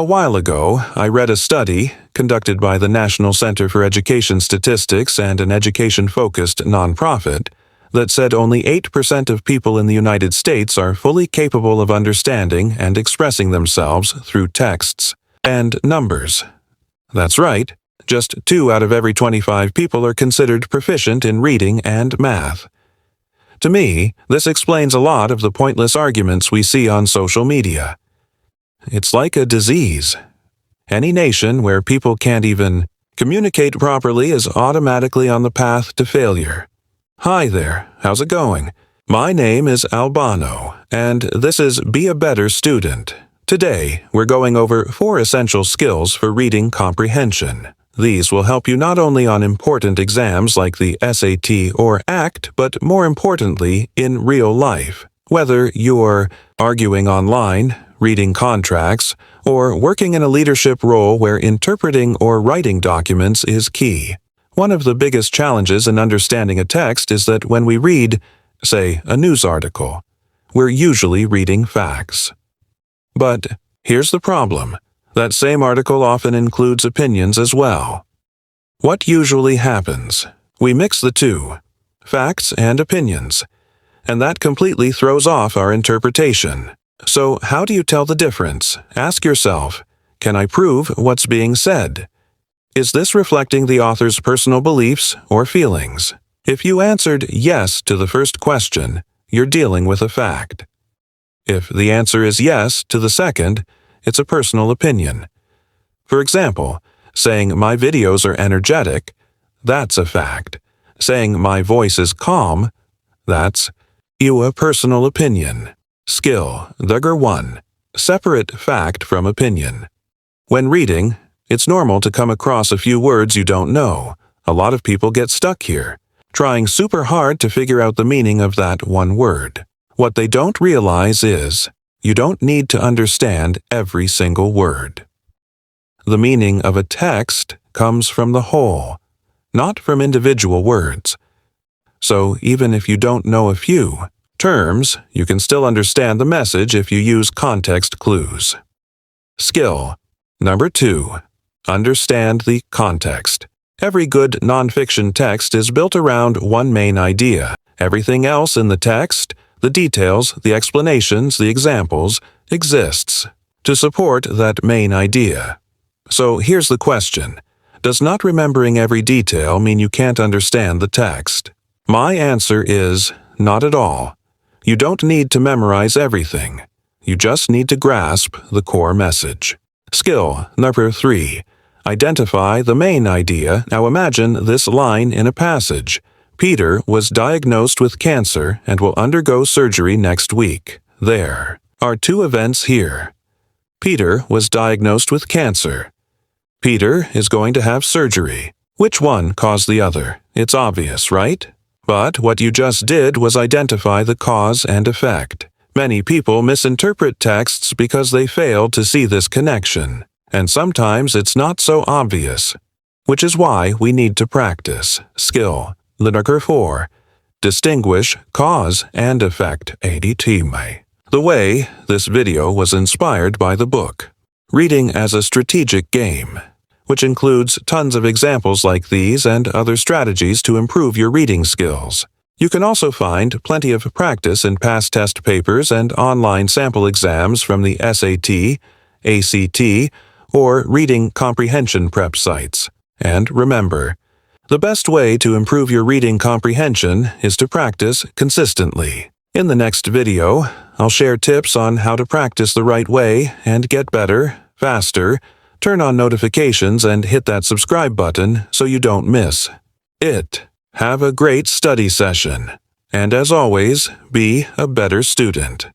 A while ago, I read a study conducted by the National Center for Education Statistics and an education-focused nonprofit that said only 8% of people in the United States are fully capable of understanding and expressing themselves through texts and numbers. That's right, just 2 out of every 25 people are considered proficient in reading and math. To me, this explains a lot of the pointless arguments we see on social media. It's like a disease. Any nation where people can't even communicate properly is automatically on the path to failure. Hi there, how's it going? My name is Albano, and this is Be a Better Student. Today, we're going over 4 essential skills for reading comprehension. These will help you not only on important exams like the SAT or ACT, but more importantly, in real life. Whether you're arguing online, reading contracts, or working in a leadership role where interpreting or writing documents is key. One of the biggest challenges in understanding a text is that when we read, say, a news article, we're usually reading facts. But here's the problem. That same article often includes opinions as well. What usually happens? We mix the two, facts and opinions, and that completely throws off our interpretation. So how do you tell the difference? Ask yourself, can I prove what's being said? Is this reflecting the author's personal beliefs or feelings? If you answered yes to the first question, you're dealing with a fact. If the answer is yes to the second, it's a personal opinion. For example, saying my videos are energetic, that's a fact. Saying my voice is calm, that's a personal opinion. Skill Number 1. Separate fact from opinion. When reading, it's normal to come across a few words you don't know. A lot of people get stuck here, trying super hard to figure out the meaning of that one word. What they don't realize is, you don't need to understand every single word. The meaning of a text comes from the whole, not from individual words. So even if you don't know a few terms, you can still understand the message if you use context clues. Skill Number 2. Understand the context. Every good nonfiction text is built around one main idea. Everything else in the text, the details, the explanations, the examples, exists to support that main idea. So here's the question. Does not remembering every detail mean you can't understand the text? My answer is not at all. You don't need to memorize everything. You just need to grasp the core message. Skill Number 3. Identify the main idea. Now imagine this line in a passage. Peter was diagnosed with cancer and will undergo surgery next week. There are 2 events here. Peter was diagnosed with cancer. Peter is going to have surgery. Which one caused the other? It's obvious, right? But what you just did was identify the cause and effect. Many people misinterpret texts because they fail to see this connection, and sometimes it's not so obvious, which is why we need to practice. Skill Number 4. Distinguish cause and effect. The way this video was inspired by the book, Reading as a Strategic Game, which includes tons of examples like these and other strategies to improve your reading skills. You can also find plenty of practice in past test papers and online sample exams from the SAT, ACT, or reading comprehension prep sites. And remember, the best way to improve your reading comprehension is to practice consistently. In the next video, I'll share tips on how to practice the right way and get better, faster. Turn on notifications and hit that subscribe button so you don't miss it. Have a great study session. And as always, be a better student.